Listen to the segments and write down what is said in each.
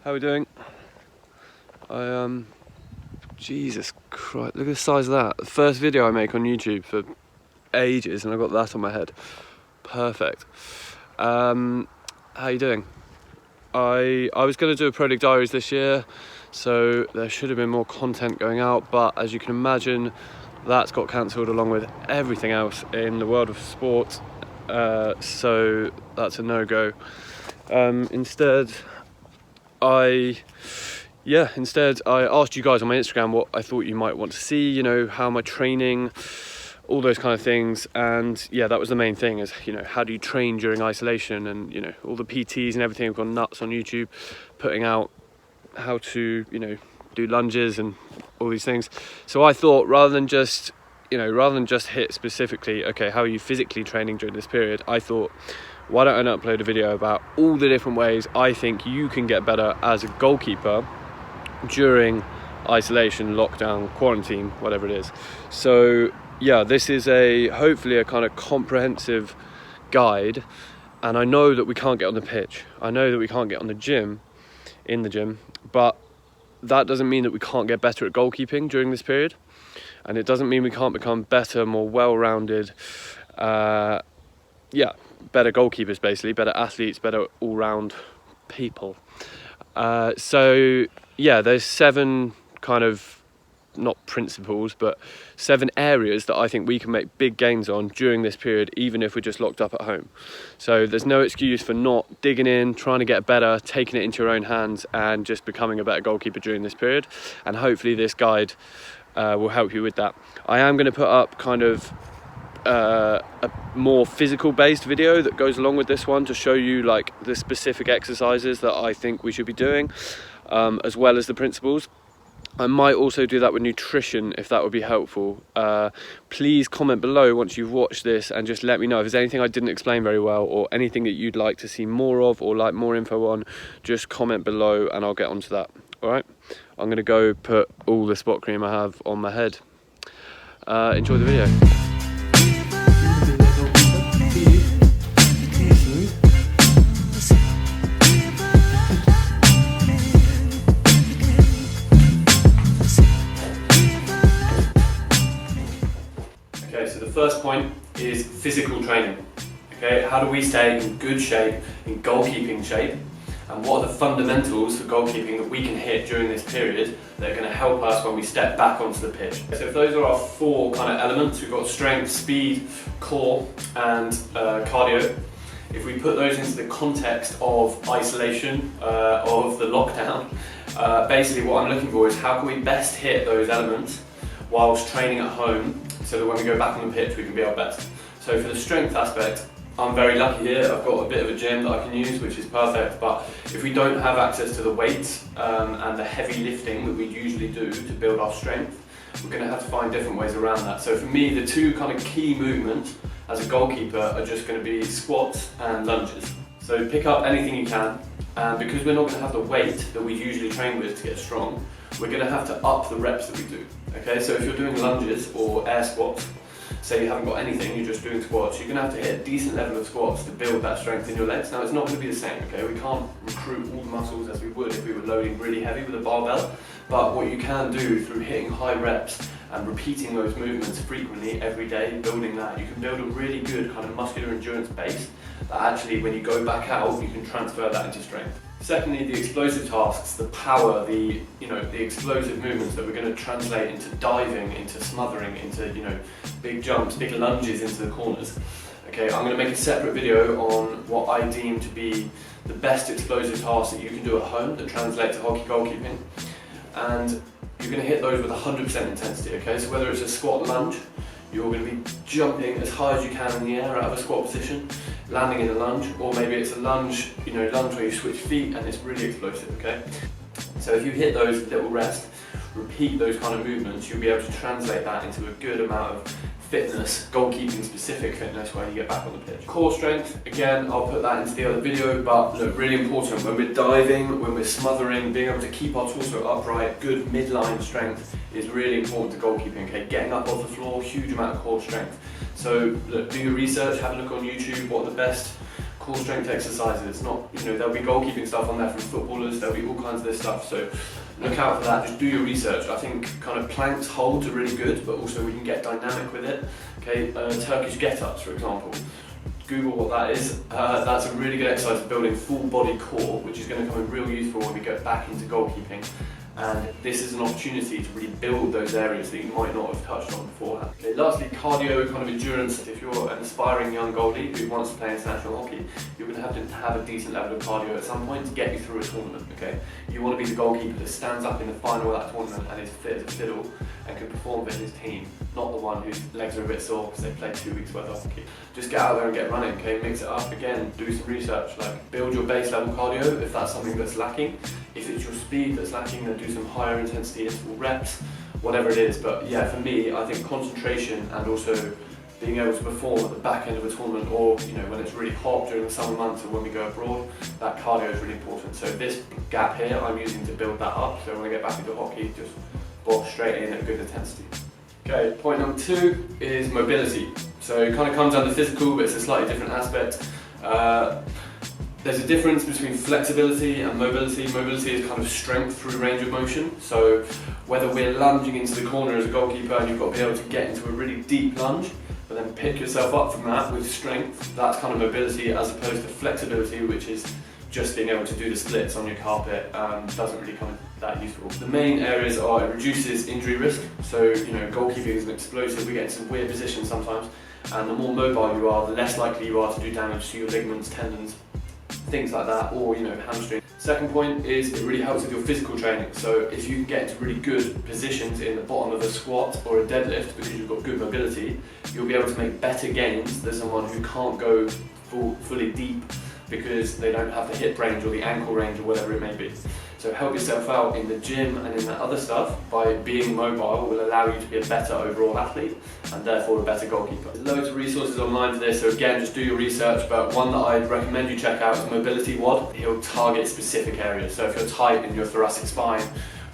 How are we doing? Jesus Christ, look at the size of that. The first video I make on YouTube for ages and I've got that on my head. Perfect. How you doing? I was going to do a Pro League Diaries this year, so there should have been more content going out, but as you can imagine, that's got cancelled along with everything else in the world of sport, so that's a no-go. Instead, I asked you guys on my Instagram what I thought you might want to see, you know, how am I training, all those kind of things. And yeah, that was the main thing, is, you know, how do you train during isolation? And, you know, all the PTs and everything have gone nuts on YouTube, putting out how to, you know, do lunges and all these things. So I thought, rather than just hit specifically, okay, how are you physically training during this period? I thought, why don't I upload a video about all the different ways I think you can get better as a goalkeeper during isolation, lockdown, quarantine, whatever it is. So yeah, this is hopefully a kind of comprehensive guide. And I know that we can't get on the pitch, I know that we can't get on in the gym, but that doesn't mean that we can't get better at goalkeeping during this period, and it doesn't mean we can't become better, more well-rounded, better goalkeepers, basically, better athletes, better all-round people. So yeah, there's 7 kind of, not principles, but 7 areas that I think we can make big gains on during this period, even if we're just locked up at home. So there's no excuse for not digging in, trying to get better, taking it into your own hands, and just becoming a better goalkeeper during this period. And hopefully this guide will help you with that. I am going to put up kind of a more physical based video that goes along with this one, to show you like the specific exercises that I think we should be doing, as well as the principles. I might also do that with nutrition, if that would be helpful. Please comment below once you've watched this and just let me know if there's anything I didn't explain very well, or anything that you'd like to see more of or like more info on. Just comment below and I'll get onto that. All right, I'm gonna go put all the spot cream I have on my head. Enjoy the video. Okay, so the first point is physical training. Okay, how do we stay in good shape, in goalkeeping shape, and what are the fundamentals for goalkeeping that we can hit during this period that are going to help us when we step back onto the pitch? So if those are our 4 kind of elements, we've got strength, speed, core, and cardio. If we put those into the context of isolation, of the lockdown, basically what I'm looking for is how can we best hit those elements whilst training at home, so that when we go back on the pitch we can be our best. So for the strength aspect, I'm very lucky here. I've got a bit of a gym that I can use, which is perfect, but if we don't have access to the weights and the heavy lifting that we usually do to build our strength, we're going to have to find different ways around that. So for me, the 2 kind of key movements as a goalkeeper are just going to be squats and lunges. So pick up anything you can, and because we're not going to have the weight that we usually train with to get strong, we're going to have to up the reps that we do. Okay, so if you're doing lunges or air squats, say you haven't got anything, you're just doing squats, you're going to have to hit a decent level of squats to build that strength in your legs. Now, it's not going to be the same, okay? We can't recruit all the muscles as we would if we were loading really heavy with a barbell, but what you can do through hitting high reps and repeating those movements frequently every day, building that, you can build a really good kind of muscular endurance base that actually, when you go back out, you can transfer that into strength. Secondly, the explosive tasks, the power, the explosive movements that we're going to translate into diving, into smothering, into, you know, big jumps, big lunges into the corners. Okay, I'm going to make a separate video on what I deem to be the best explosive tasks that you can do at home that translate to hockey goalkeeping, and you're going to hit those with 100% intensity. Okay, so whether it's a squat lunge, you're going to be jumping as high as you can in the air out of a squat position, landing in a lunge, or maybe it's a lunge, lunge where you switch feet and it's really explosive, okay? So if you hit those little rests, repeat those kind of movements, you'll be able to translate that into a good amount of fitness, goalkeeping specific fitness when you get back on the pitch. Core strength, again, I'll put that into the other video, but look, really important when we're diving, when we're smothering, being able to keep our torso upright, good midline strength is really important to goalkeeping, okay? Getting up off the floor, huge amount of core strength. So look, do your research, have a look on YouTube, what are the best core strength exercises. It's not, there'll be goalkeeping stuff on there from footballers, there'll be all kinds of this stuff, so look out for that, just do your research. I think kind of planks holds are really good, but also we can get dynamic with it. Okay, Turkish get-ups, for example. Google what that is. That's a really good exercise for building full body core, which is going to come in real useful when we go back into goalkeeping. And this is an opportunity to really build those areas that you might not have touched on beforehand. Okay, lastly, cardio, kind of endurance. If you're an aspiring young goalie who wants to play international hockey, you're going to have a decent level of cardio at some point to get you through a tournament. Okay, you want to be the goalkeeper that stands up in the final of that tournament and is fit as a fiddle and can perform for his team, not the one whose legs are a bit sore because they played 2 weeks worth of hockey. Just get out there and get running. Okay, mix it up again. Do some research. Like build your base level cardio if that's something that's lacking. If it's your speed that's lacking, then do some higher intensity interval reps, whatever it is. But yeah, for me, I think concentration and also being able to perform at the back end of a tournament, or when it's really hot during the summer months or when we go abroad, that cardio is really important. So this gap here, I'm using to build that up. So when I get back into hockey, just box straight in at good intensity. Okay, point number 2 is mobility. So it kind of comes under physical, but it's a slightly different aspect. There's a difference between flexibility and mobility. Mobility is kind of strength through range of motion. So whether we're lunging into the corner as a goalkeeper and you've got to be able to get into a really deep lunge, but then pick yourself up from that with strength, that's kind of mobility, as opposed to flexibility, which is just being able to do the splits on your carpet. Doesn't really come that useful. The main areas are it reduces injury risk. So goalkeeping is an explosive. We get into some weird positions sometimes, and the more mobile you are, the less likely you are to do damage to your ligaments, tendons, things like that, or hamstring. Second point is it really helps with your physical training. So if you can get into really good positions in the bottom of a squat or a deadlift because you've got good mobility, you'll be able to make better gains than someone who can't go fully deep because they don't have the hip range or the ankle range or whatever it may be. So help yourself out in the gym and in that other stuff by being mobile will allow you to be a better overall athlete and therefore a better goalkeeper. There's loads of resources online for this, so again, just do your research, but one that I'd recommend you check out is Mobility WOD. He'll target specific areas. So if you're tight in your thoracic spine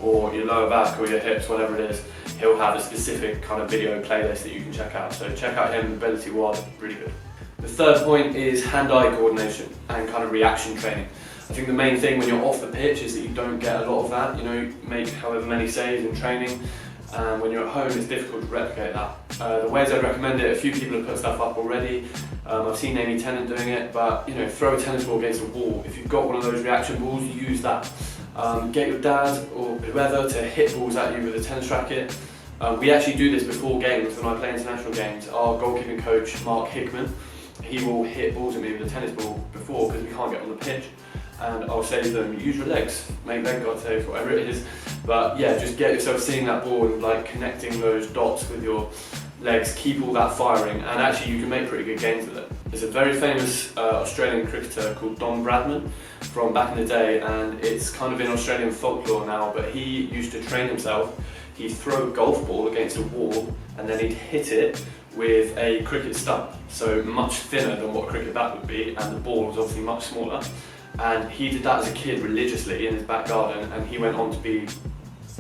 or your lower back or your hips, whatever it is, he'll have a specific kind of video playlist that you can check out. So check out him, Mobility WOD, really good. The third point is hand-eye coordination and kind of reaction training. I think the main thing when you're off the pitch is that you don't get a lot of that. You make however many saves in training, and when you're at home it's difficult to replicate that. The ways I'd recommend it, a few people have put stuff up already. I've seen Amy Tennant doing it, but throw a tennis ball against a wall. If you've got one of those reaction balls, use that. Get your dad or whoever to hit balls at you with a tennis racket. We actually do this before games. When I play international games, our goalkeeping coach, Mark Hickman, he will hit balls at me with a tennis ball before because we can't get on the pitch. And I'll say to them, use your legs, make leg guard saves, whatever it is. But yeah, just get yourself seeing that ball and like connecting those dots with your legs, keep all that firing, and actually you can make pretty good gains with it. There's a very famous Australian cricketer called Don Bradman from back in the day, and it's kind of in Australian folklore now, but he used to train himself. He'd throw a golf ball against a wall and then he'd hit it with a cricket stump, so much thinner than what a cricket bat would be, and the ball was obviously much smaller. And he did that as a kid religiously in his back garden, and he went on to be,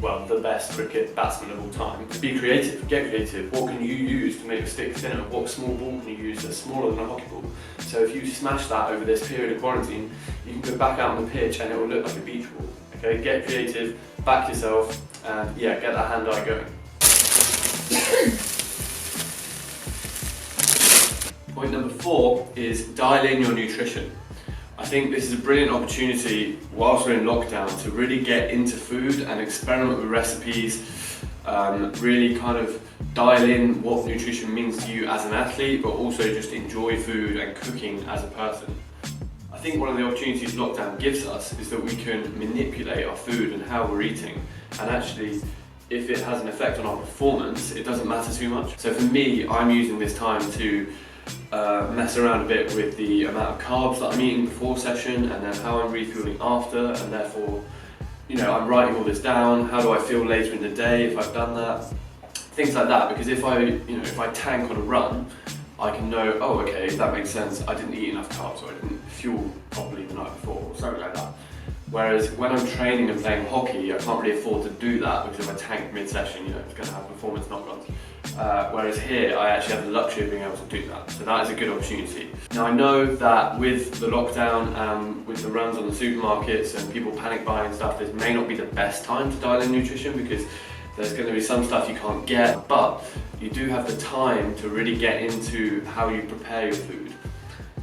well, the best cricket batsman of all time. Be creative, get creative. What can you use to make a stick thinner? What small ball can you use that's smaller than a hockey ball? So if you smash that over this period of quarantine, you can go back out on the pitch and it will look like a beach ball. Okay, get creative, back yourself, and yeah, get that hand-eye going. Point number 4 is dial in your nutrition. I think this is a brilliant opportunity whilst we're in lockdown to really get into food and experiment with recipes, really kind of dial in what nutrition means to you as an athlete, but also just enjoy food and cooking as a person. I think one of the opportunities lockdown gives us is that we can manipulate our food and how we're eating, and actually if it has an effect on our performance, it doesn't matter too much. So for me, I'm using this time to mess around a bit with the amount of carbs that I'm eating before session and then how I'm refueling after, and therefore I'm writing all this down. How do I feel later in the day if I've done that? Things like that, because if I tank on a run, I can know, oh okay, that makes sense, I didn't eat enough carbs or I didn't fuel properly the night before or something like that. Whereas when I'm training and playing hockey, I can't really afford to do that, because if I tank mid-session, it's going to have performance knock-ons. Whereas here, I actually have the luxury of being able to do that. So that is a good opportunity. Now I know that with the lockdown, with the runs on the supermarkets and people panic buying and stuff, this may not be the best time to dial in nutrition because there's going to be some stuff you can't get, but you do have the time to really get into how you prepare your food.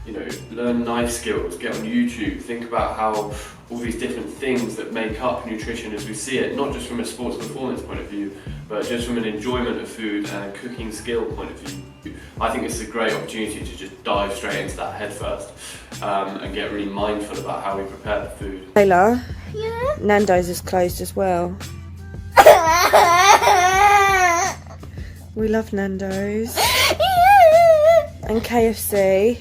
You know, learn knife skills, get on YouTube, think about how all these different things that make up nutrition as we see it, not just from a sports performance point of view, but just from an enjoyment of food and a cooking skill point of view. I think this is a great opportunity to just dive straight into that head first and get really mindful about how we prepare the food. Taylor, Yeah? Nando's is closed as well. We love Nando's and KFC.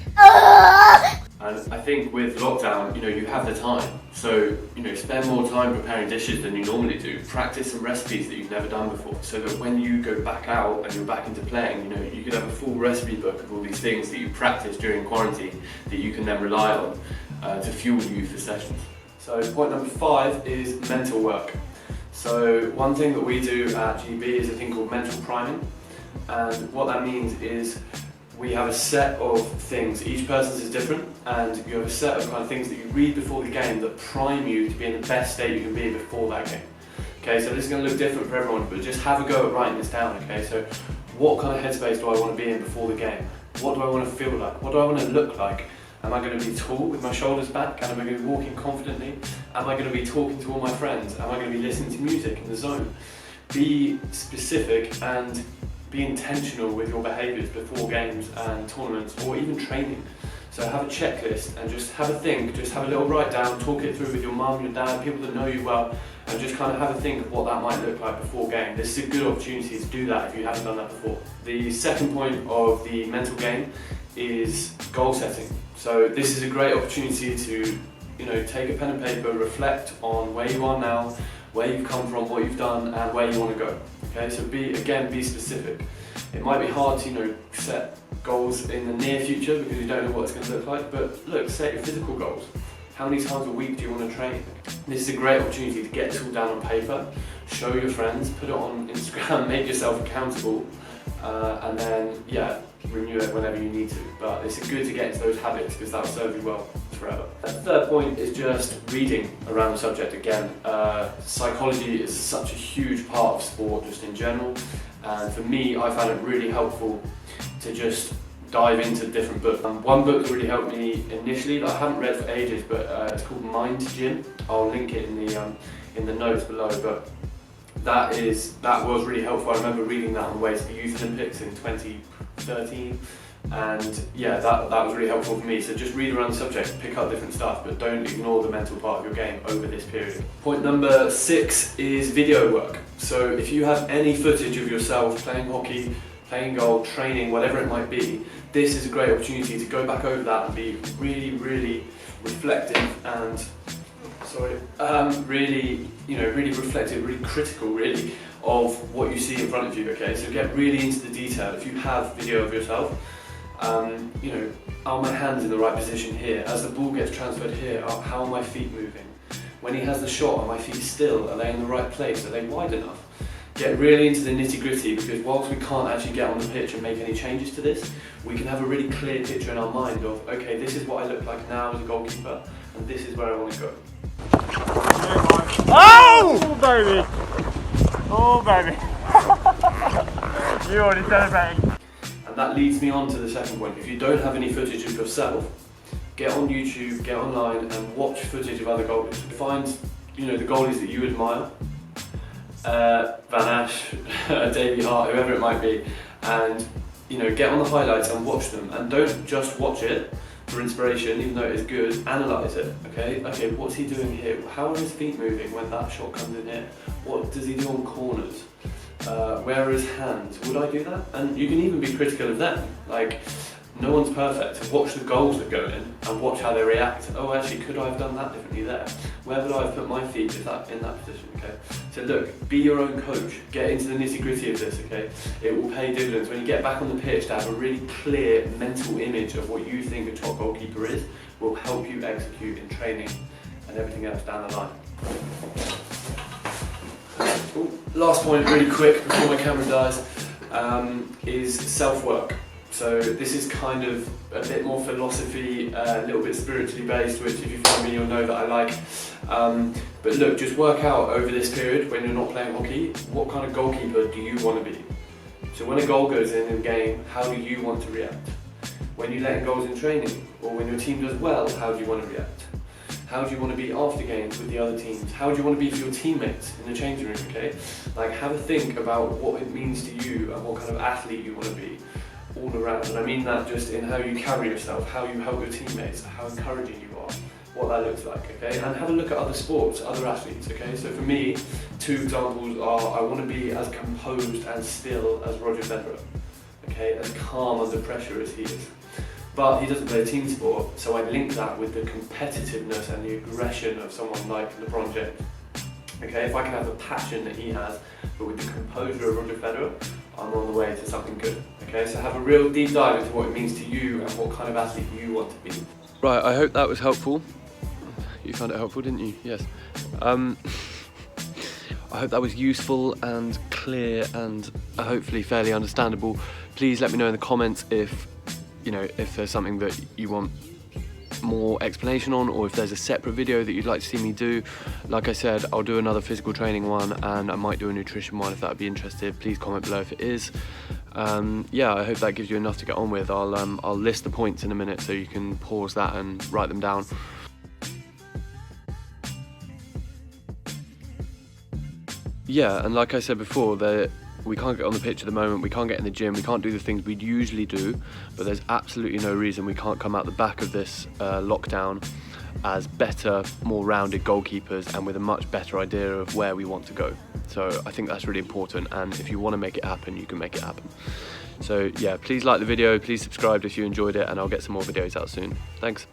And I think with lockdown, you know, you have the time. So, you know, spend more time preparing dishes than you normally do. Practice some recipes that you've never done before so that when you go back out and you're back into playing, you know, you could have a full recipe book of all these things that you practice during quarantine that you can then rely on to fuel you for sessions. So point number 5 is mental work. So one thing that we do at GB is a thing called mental priming. And what that means is we have a set of things, each person's is different, and you have a set of kind of things that you read before the game that prime you to be in the best state you can be before that game. Okay, so this is going to look different for everyone, but just have a go at writing this down, okay? So what kind of headspace do I want to be in before the game? What do I want to feel like? What do I want to look like? Am I going to be tall with my shoulders back? Am I going to be walking confidently? Am I going to be talking to all my friends? Am I going to be listening to music in the zone? Be specific and be intentional with your behaviours before games and tournaments or even training. So have a checklist and just have a think, just have a little write down, talk it through with your mum, your dad, people that know you well, and just kind of have a think of what that might look like before game. This is a good opportunity to do that if you haven't done that before. The second point of the mental game is goal setting. So this is a great opportunity to, you know, take a pen and paper, reflect on where you are now, where you've come from, what you've done, and where you want to go. Okay, so be specific. It might be hard to, you know, set goals in the near future because you don't know what it's going to look like, but look, set your physical goals. How many times a week do you want to train? This is a great opportunity to get this all down on paper, show your friends, put it on Instagram, make yourself accountable, and then, yeah, renew it whenever you need to. But it's good to get into those habits because that'll serve you well forever. The third point is just reading around the subject again. Psychology is such a huge part of sport just in general, and for me I found it really helpful to just dive into different books. One book that really helped me initially that I haven't read for ages, but it's called Mind Gym. I'll link it in the notes below, but that was really helpful. I remember reading that on the way to the Youth Olympics in 2013, and yeah, that was really helpful for me. So just read around the subject, pick up different stuff, but don't ignore the mental part of your game over this period. Point number 6 is video work. So if you have any footage of yourself playing hockey, playing goal, training, whatever it might be, this is a great opportunity to go back over that and be really, really reflective and really reflective, really critical, really, of what you see in front of you. Okay, so get really into the detail. If you have video of yourself, you know, are my hands in the right position here? As the ball gets transferred here, how are my feet moving? When he has the shot, are my feet still? Are they in the right place? Are they wide enough? Get really into the nitty-gritty, because whilst we can't actually get on the pitch and make any changes to this, we can have a really clear picture in our mind of, okay, this is what I look like now as a goalkeeper, and this is where I want to go. Oh, baby! Oh, baby! You already celebrating. And that leads me on to the second point. If you don't have any footage of yourself, get on YouTube, get online, and watch footage of other goalies. Find, you know, the goalies that you admire. Van Ash, Davey Hart, whoever it might be, and, you know, get on the highlights and watch them, and don't just watch it for inspiration, even though it is good. Analyse it. Okay, what's he doing here? How are his feet moving when that shot comes in here? What does he do on corners? Where are his hands? Would I do that? And you can even be critical of them. Like, no one's perfect. Watch the goals that go in and watch how they react. Oh, actually, could I have done that differently there? Where would I have put my feet in that position? Okay. So look, be your own coach. Get into the nitty-gritty of this. Okay. It will pay dividends when you get back on the pitch. To have a really clear mental image of what you think a top goalkeeper is will help you execute in training and everything else down the line. Last point, really quick before my camera dies. is self-work. So this is kind of a bit more philosophy, a little bit spiritually based, which if you follow me you'll know that I like. But look, just work out over this period when you're not playing hockey, what kind of goalkeeper do you want to be? So when a goal goes in a game, how do you want to react? When you let in goals in training, or when your team does well, how do you want to react? How do you want to be after games with the other teams? How do you want to be for your teammates in the changing room, okay? Like, have a think about what it means to you and what kind of athlete you want to be all around. And I mean that just in how you carry yourself, how you help your teammates, how encouraging you are, what that looks like, okay? And have a look at other sports, other athletes, okay? So for me, 2 examples are I want to be as composed and still as Roger Federer, okay? As calm under pressure as he is. But he doesn't play a team sport, so I link that with the competitiveness and the aggression of someone like LeBron James. Okay, if I can have the passion that he has, but with the composure of Roger Federer, I'm on the way to something good. Okay, so have a real deep dive into what it means to you and what kind of athlete you want to be. Right, I hope that was helpful. You found it helpful, didn't you? Yes. I hope that was useful and clear and hopefully fairly understandable. Please let me know in the comments if there's something that you want more explanation on, or if there's a separate video that you'd like to see me do. Like I said, I'll do another physical training one, and I might do a nutrition one if that would be interested. Please comment below if it is. Yeah, I hope that gives you enough to get on with. I'll list the points in a minute so you can pause that and write them down. Yeah, and like I said before, we can't get on the pitch at the moment, we can't get in the gym, we can't do the things we'd usually do, but there's absolutely no reason we can't come out the back of this lockdown as better, more rounded goalkeepers and with a much better idea of where we want to go. So I think that's really important, and if you want to make it happen, you can make it happen. So yeah, please like the video, please subscribe if you enjoyed it, and I'll get some more videos out soon. Thanks.